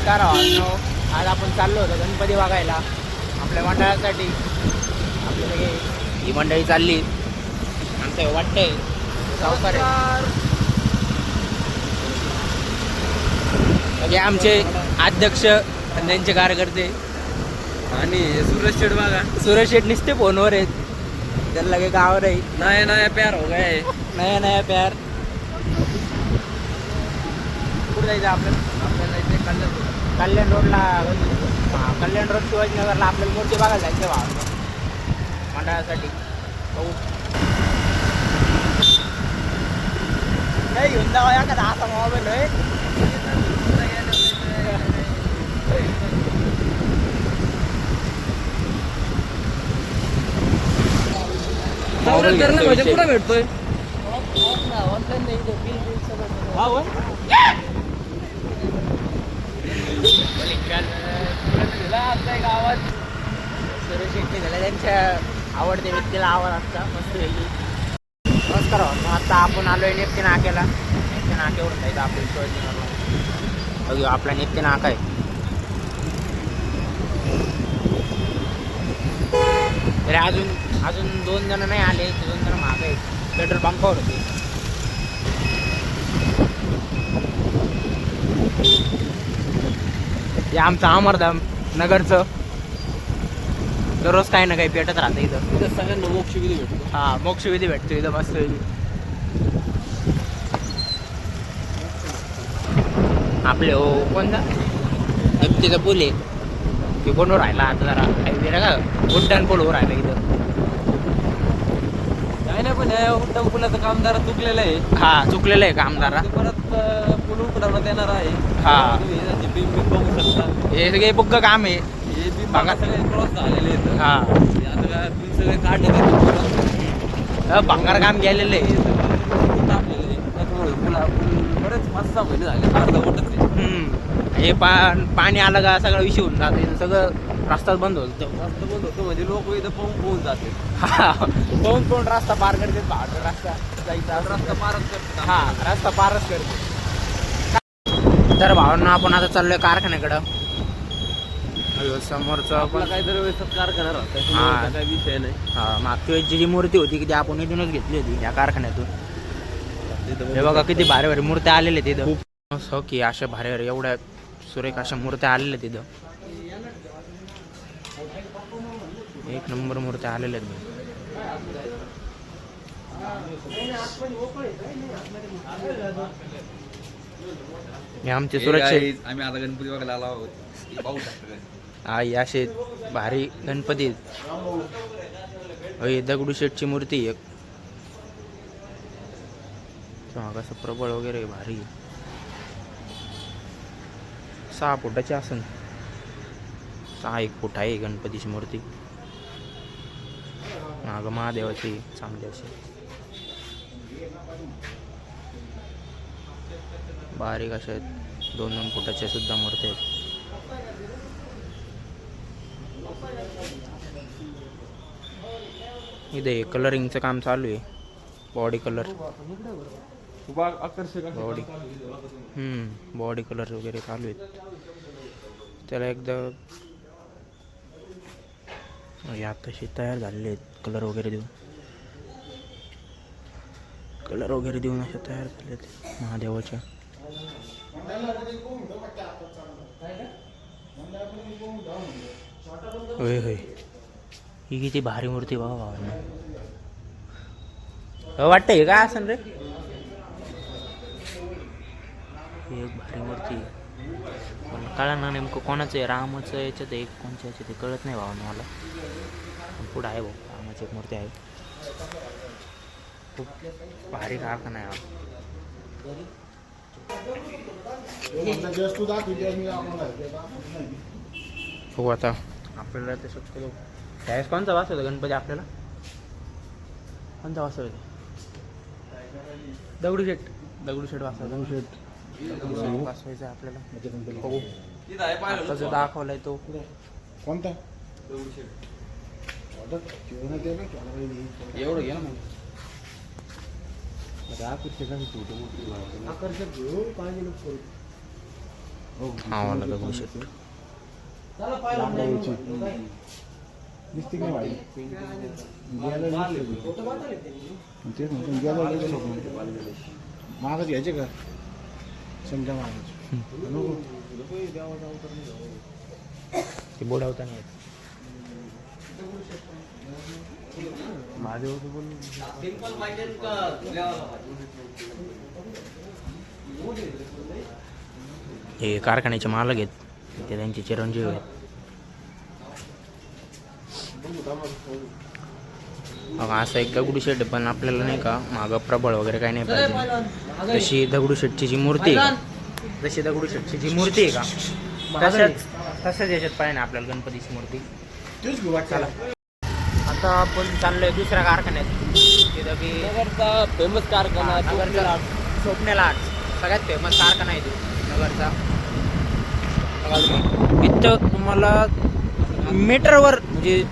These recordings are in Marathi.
नमस्कार आज आपण चाललो होतो गणपती बघायला आपल्या मंडळासाठी. आपल्याला ही मंडळी चालली आमचं वाटतंय सावकार आहे. आमचे अध्यक्ष आणि त्यांचे कार्यकर्ते आणि सूरज शेठ बघा. सूरज शेठ नुसते फोनवर आहेत, त्याला लगे गावावर आहे. नया नया प्यार हो गए, नया नया प्यार. कुठं जायचं आपल्याला इथे कल्याण रोडला. हां, कल्याण रोड शिवाजीनगरला आपल्याला मूर्ती बघायला जायचं भाव मंडळासाठी. नाही घेऊन जावा एखादा आता मोबाईल आहे. म्हणजे कुठं भेटतोय? गावात सुरेश शेट्टी झाला, त्यांच्या आवडत्या व्यक्तीला आवाज असता मस्त वेगळी. नमस्कार. आता आपण आलोय नेप्ती नाक्याला. नेप्ती नाक्यावरून जायचं आपल्या शिवाजीनगरला. आपला नेप्ती नाका आहे. तरी अजून 2 जण नाही आले, 2 जण मागे आहेत. पेट्रोल पंपावर होते. हे आमचं अमरधाम नगरचं दररोज काही ना काही भेटत राहतं इथं. सगळ्यांना मोक्षविधी भेटतो. हा, मोक्षविधी भेटतो इथं मस्त. आपले हो कोणता तिचा पूल आहे ते कोणवर राहिला आता जरा हायवे का उड्डाण पूलवर राहिला इथं. काय नाही, पण उड्डाण पुलाचं काम जरा चुकलेलं आहे. हा, चुकलेलं आहे कामदारा. परत पूल उघडवण्यात येणार आहे. हा, तुम्ही बघू शकता. हे सगळे बुक्क काम आहे. हे बी बघा. सगळे क्रॉस झालेले आहेत. हा, आता काय बिल सगळे काढले, भंगार काम केलेलं आहे. बरेच 5-6 महिने झाले अर्धा मोठच आहे. हे पाणी आलं का सगळं विषय होऊन जातं. सगळं रस्ताच बंद होतो. रस्ता बंद होतो म्हणजे लोक इथं पोहून जाते. हा, कोण रस्ता पार करते. भाडं रस्ता जायचा, रस्ता पारच करतात. हा, रस्ता पारच करते. तर भावांना आपण आता चाललोय कारखान्याकडं. समोरचं आपला काहीतरी व्यवस्थित कारखाना राहतो. हा. काही विषय नाही. हा, मागच्या वेळेस जी मूर्ती होती की ती आपण इथूनच घेतली होती या कारखान्यातून. हे बघा किती भारी भारी मूर्त्या आलेल्या तिथं. हो की अशा भारी भारी एवढ्या सुरेख अशा मूर्त्या आलेल्या तिथं. एक नंबर मूर्त्या आलेल्या आहेत. हे आमचे सुरक्षित आम्ही आता गणपती बघायला आलो आहोत. पाहू शकतो. आई असे भारी गणपती. दगडूशेठची मूर्ती एक. कसं प्रबळ वगैरे भारी. 6 फुटाची असन. 6-1 फूट आहे गणपतीची मूर्ती. माग महादेवाची चांगली अशी बारीक अशा 2-2 फुटाच्या सुद्धा मूर्ती आहेत. इथे कलरिंगचं काम चालू आहे. बॉडी कलर, बॉडी कलर वगैरे चालू आहेत. त्याला एकदा आताशी तयार झालेले आहेत. कलर वगैरे देऊन अशा तयार झाले आहेत महादेवाच्या. होय होय, ही किती भारी मूर्ती बघा भावांना. वाटतंय काय असेल रे. एक भारी मूर्ती. पण कळलं ना नेमकं कोणाचं आहे. रामाचं याच्यात एक कोणच्या याच्यात ते कळत नाही भावांना मला. पुढं आहे भाऊ रामाची एक मूर्ती आहे. खूप भारी कारखाना आहे. हो, आता आपल्याला ते शक्य त्यावेळेस कोणता वाचवतो गणपती आपल्याला. कोणता वाचवतो? दगडूशेठ वाचवतो. वाचवायचं आपल्याला. बघू कसं दाखवलाय तो. कोणता? एवढं घ्या ना. आकर्षक घेऊ पाहिजे लोक करू. हा वाला दगडूशेठ. दिसते की नाही तेच महागच घ्यायचे का समजा महागच नको ते बोडावता नाही महादेव पण हे कारखान्याचे मालक आहेत ते त्यांचे चिरंजीव आहेत. मग असं एक दगडूशेठ पण आपल्याला नाही का मागं प्रबळ वगैरे काही नाही पाहिजे. जशी दगडूशेठची जी मूर्ती आहे का, जशी दगडूशेठची जी मूर्ती आहे का तसंच याच्यात पाहिजे ना आपल्याला गणपतीची मूर्ती. चला आता आपण चाललोय दुसऱ्या कारखान्यात. तिथं बी नगरचा फेमस कारखाना नगरचा स्वप्नेला आर्ट सगळ्यात फेमस कारखाना आहे तो नगरचा. इथं तुम्हाला मीटरवर म्हणजे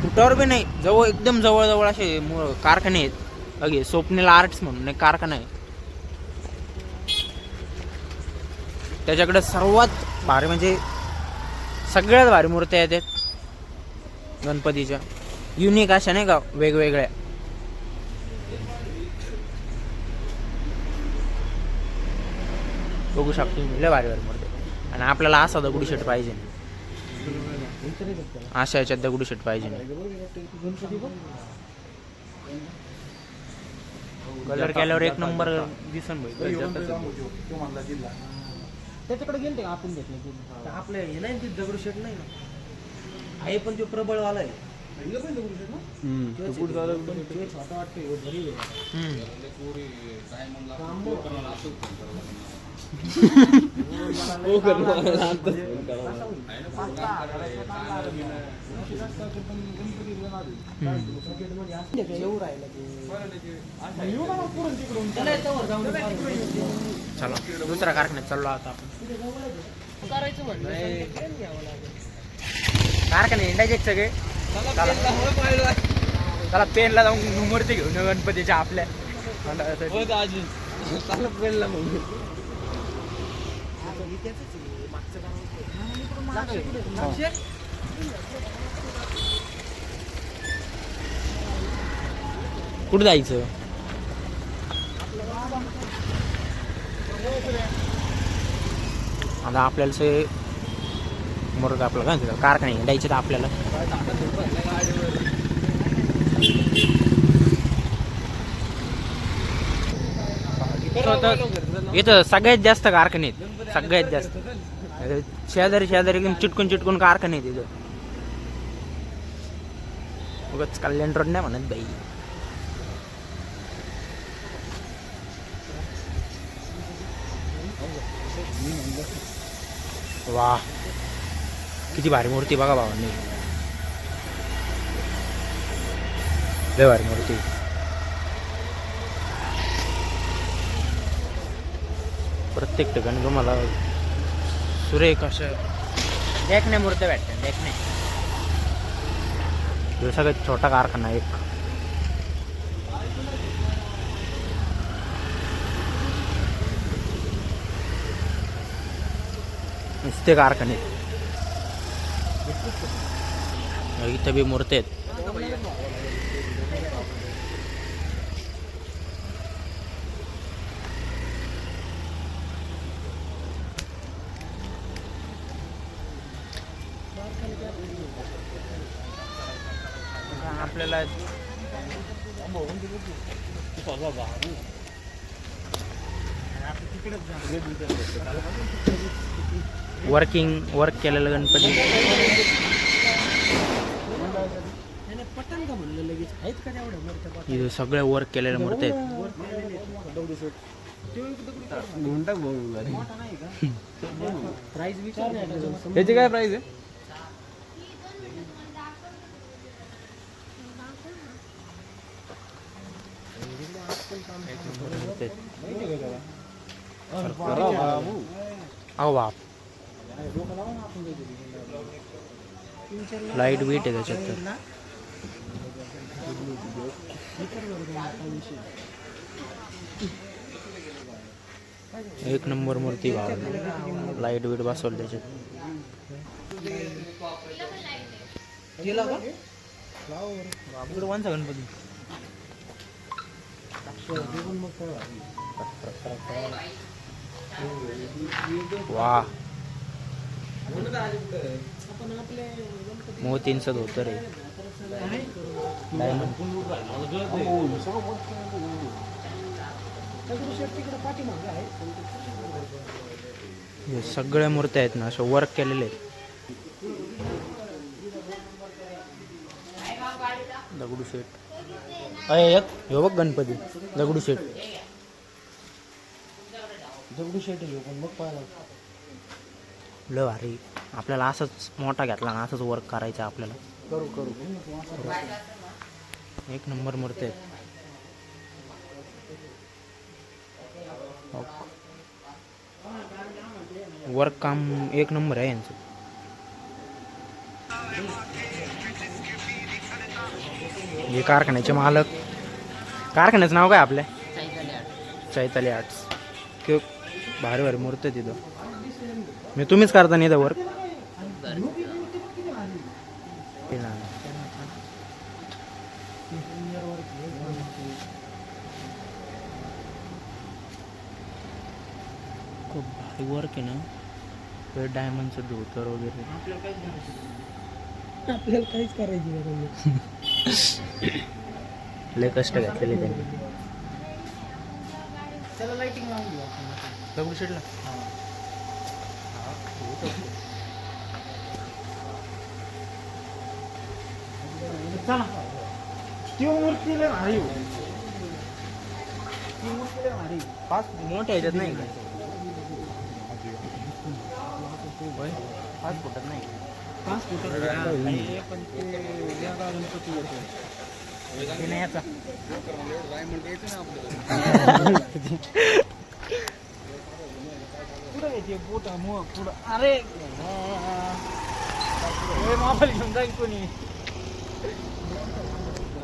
फुटावर बी नाही जवळ एकदम जवळ असे कारखाने आहेत. अगे स्वप्नेला आर्ट्स म्हणून एक कारखाना आहे. त्याच्याकडे सर्वात भारी म्हणजे सगळ्यात भारी मूर्त्या आहेत गणपतीच्या, युनिक अशा नाही का वेगवेगळ्या. बघू शकतो तुम्ही लय भारी मूर्ती. आणि आपल्याला असा दगडूशेठ पाहिजे, अशा याच्यात दगडूशेठ पाहिजे. कलर केल्यावर एक नंबर दिसन भाई. त्याच्याकडे गेलते का आपण घेतलं आपलं हे नाही ते दगडूशेठ नाही ना आहे पण तो प्रबळवाला आहे. छोटा वाटतोय घरी चला दुसऱ्या कारखान्यात चाललो आता आपण. करायचं म्हणलं कारखाने इंडायचे सगळे. चला पेनला जाऊन मूर्ती घेऊन गणपतीच्या आपल्या कुठं जायचं. आता आपल्याला मोर आपलं काय म्हणतात कारखाने हिंडायचे तर आपल्याला. इथं सगळ्यात जास्त कारखाने आहेत, सगळ्यात जास्त शेजारी एकदम चिटकून कारखाने आहेत इथं. उगाच कल्याण रोड नाही म्हणत बाई. वा किती भारी मूर्ती बघा भावांनी, लय भारी मूर्ती. प्रत्येक ठिकाणी तुम्हाला सुरेख अशा देखण्या मूर्त्या भेटतात. देखणे सगळ्यात छोटा कारखाना एक. नुसते कारखाने इथं बी मूर्ती आहेत. आपल्याला वर्क केलेलं गणपती. पटन का म्हणलं लगेच आहेत का तेवढ्या मूर्त्या. इथं सगळ्या वर्क केलेल्या मूर्ती आहेत. प्राइस विचार नाही त्याची काय प्राइस आहे. अहो बाप लाईट वेट आहे त्याच्यात तर. एक नंबर मूर्ती भाव लाईट बीट बसवलं त्याच्यात. केला का इकडे कोणचा गणपती? वा मोतींचं धोतर आहे. हे सगळ्या मूर्त्या आहेत ना, असं वर्क केलेले आहेत. दगडूशेठ हे बघ गणपती दगडूशेठ. दगडूशेठ आहे पण मग पाहिला लय भारी. आपल्याला असंच मोठा घेतला ना, असंच वर्क करायचं आपल्याला. करू करू एक नंबर मूर्ती आहेत. वर्क काम एक नंबर आहे यांचं. हे कारखान्याचे मालक. कारखान्याचं नाव काय आपल्या? चैताली आर्ट्स. कि भारी भारी मूर्ती आहे तिथं. मी तुम्हीच करता नाही इथं वर्क? खूप भारी वर्क आहे ना. डायमंडचं धोतर वगैरे. आपल्याला काहीच करायची गरज नाही. लय कष्ट घेतलेले त्यांनी. त्याला लाइटिंग लावून घेऊ आपण. दगडूशेठला चला ती मूर्ती लय भारी हो. ती मूर्ती लय भारी. पाच मोठ्या ह्याच्यात नाही का? 5 फुटात नाही. 5 फुट पण ते वेगळा गणपती येतो. ते नाही याचा. पुढं येते बोट पुढं. अरे मोबाईल घेऊन जाईल कोणी.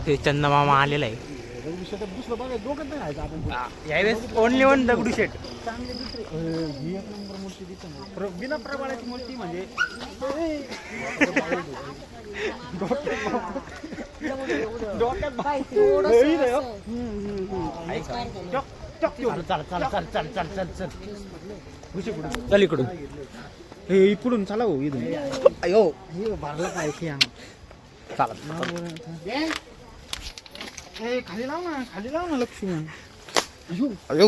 ते चंदमामा आलेला आहे. दगडूशेठ दुसरं बघा डोक्यात नाही राहायचं आपण. यावेळेस ओनली वन दगडूशेठ. चांगली दुसरी ही एक नंबर मूर्ती दिसते. बिना प्रमाणाची मूर्ती म्हणजे डोक्यात चल इकडून. हे इकडून चला हो इथून. अयो हे भरलं पाहिजे. चालत. हे खाली लाव ना लक्ष्मण. अयो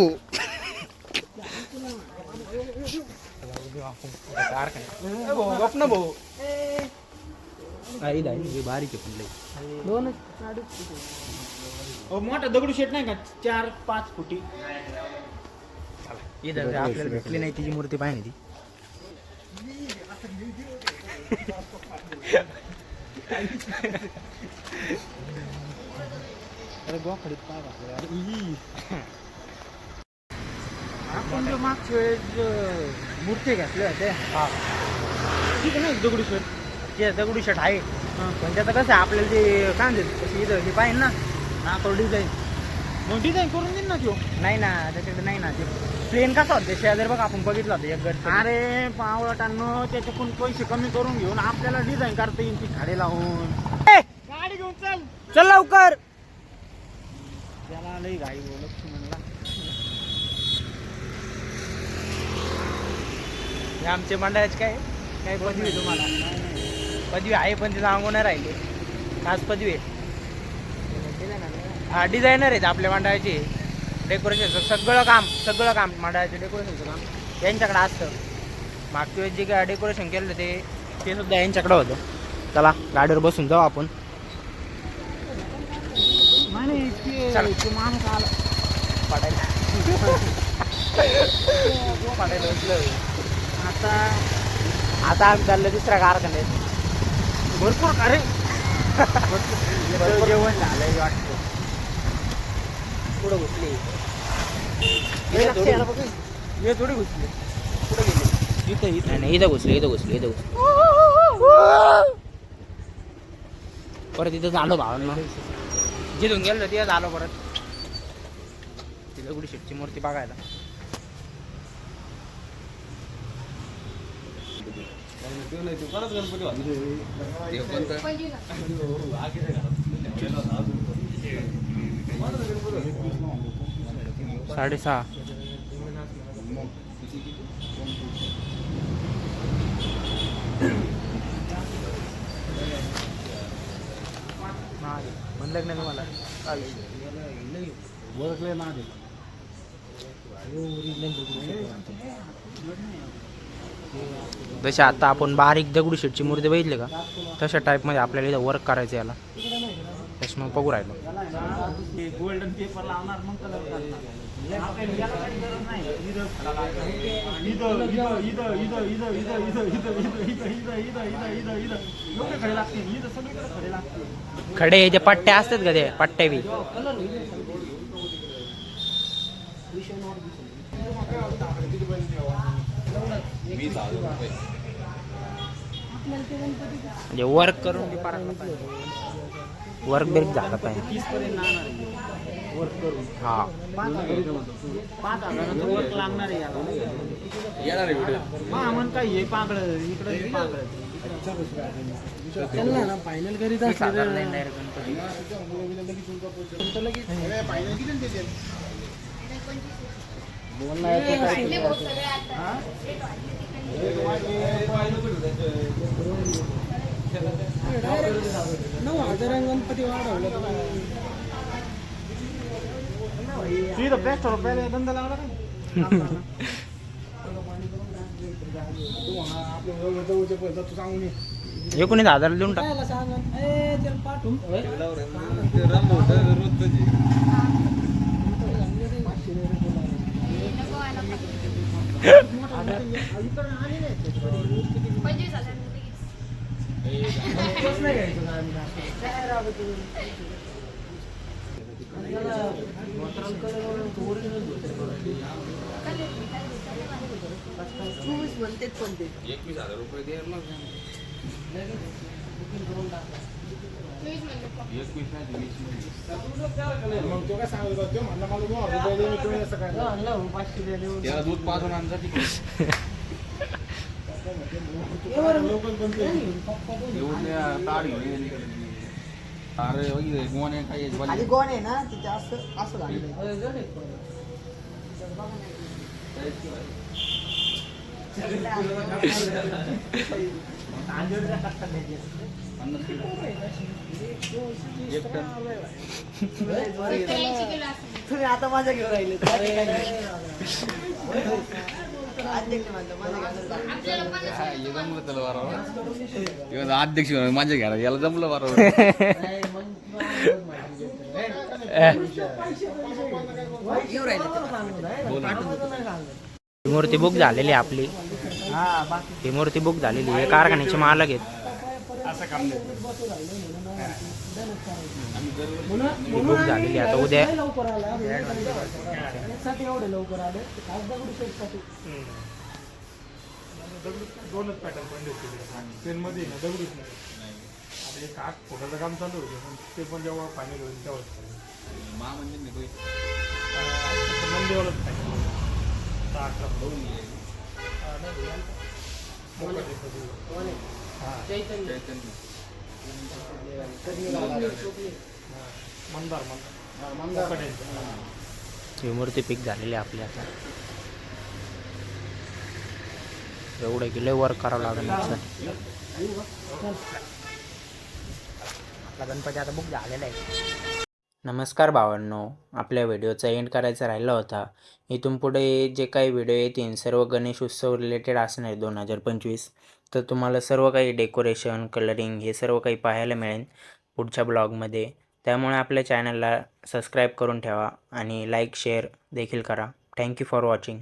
गप भाऊ. बारीक आहे. दोनच मोठा दगडूशेठ नाही का 4-5 फुटी. आपल्याला भेटली नाही तिची मूर्ती पाहिजे ती. अरे गोखडीत पाय घातले. आपण जो मागच्या वेळेस मूर्ती घातल्या होत्या ठीक आहे ना दगडूशेठ. ते दगडूशेठ आहे पण त्याचं कसं आहे आपल्याला ते काय म्हणते तशी इथं हे पाहिजे ना. तो डिझाईन मग डिझाईन करून देईन ना तो. नाही ना त्याच्याकडे नाही ना. ते प्लेन कसा होतं शेजारी बघ आपण बघितलं होतं एक गट. अरे पावलाटांनो त्याच्याकडून पैसे कमी करून घेऊन आपल्याला डिझाईन करता येईल ती खाडे लावून. गाडी घेऊन चल लवकर. त्याला लई घाई लक्ष्मणला. हे आमचे मंडळाचे काय पदवी आहे तुम्हाला? पदवी आहे पण ते सांगून नाही राहिले. खास पदवी आहे. हा डिझायनर आहेत आपल्या मंडळाचे. डेकोरेशनचं सगळं काम मंडळाचे डेकोरेशनचं काम यांच्याकडे असतं. मागच्या वेळेस जे काय डेकोरेशन केलं ते सुद्धा यांच्याकडं होतं. चला गाडीवर बसून जाऊ आपण. नाही ते माणूस आला पाडायला बसलं. आता आम्ही चाललो दुसऱ्या कारखान्यात. भरपूर अरे जेवण झालंय वाटतं. पुढं घुसली. हे थोडी घुसली. कुठं गेली? इथं घुसली. परत इथं झालो भावांना. जिथून गेलो तिथं झालो परत. ती दगडूशेठची मूर्ती बघायला. साडेसहा. म्हणलं नाही तुम्हाला ओळखले ना आधी. जसे आता आपण बारीक दगडूशेठची मूर्ती बघितली का तशा टाईपमध्ये आपल्याला इथं वर्क करायचं याला, त्याच्यामुळे बघू राहिलो. गोल्डन पेपर लावणार मग कलर करणार. खडे जे पट्ट्या असतात का ते पट्ट्या बी म्हणजे वर्क करून वर्क बिर्क झालं पाहिजे. हा 5,000 वर्क लागणार आहे याला. मग काय हे पागळ इकडे पागळ त्यांना ना फायनल करीत असले गणपती वाढवलं पहिले धंदा लागला तू सांगून 19,000 देऊन टाक. दूध पाजून आणजा अरे गोणे काही गोण आहे ना तिथे असं असं लागलं. तुम्ही आता माझ्या घेऊन राहिले. अध्यक्ष माझ्या घ्यायला याला जमलं बरोबर. ही मूर्ती बुक झालेली आहे आपली. ही मूर्ती बुक झालेली आहे, कारखान्याचे मालक आहेत. बुक झालेली आता उद्या लवकर आले दोनच पॅटर्न पण ट्रेनमध्ये ना दगडूच नाही. आता एक 8 फुटाचं काम चालू होतं ते पण जेव्हा फायनल होईल तेव्हाच मंदिरवालंच पाहिजे. 11 मंदार ही मूर्ती पीक झालेली आहे आपली आता. एवढं की लय वर्क करावं लागेल. आपला गणपती आता बुक झालेला आहे. नमस्कार भावांनो, आपल्या व्हिडिओचा एंड करायचा राहिला होता. इथून पुढे जे काही व्हिडिओ येतील सर्व गणेश उत्सव रिलेटेड असणार आहे 2025. तर तुम्हाला सर्व काही डेकोरेशन कलरिंग हे सर्व काही पाहायला मिळेल पुढच्या ब्लॉगमध्ये. त्यामुळे आपल्या चॅनलला सबस्क्राईब करून ठेवा आणि लाईक शेअर देखील करा. Thank you for watching.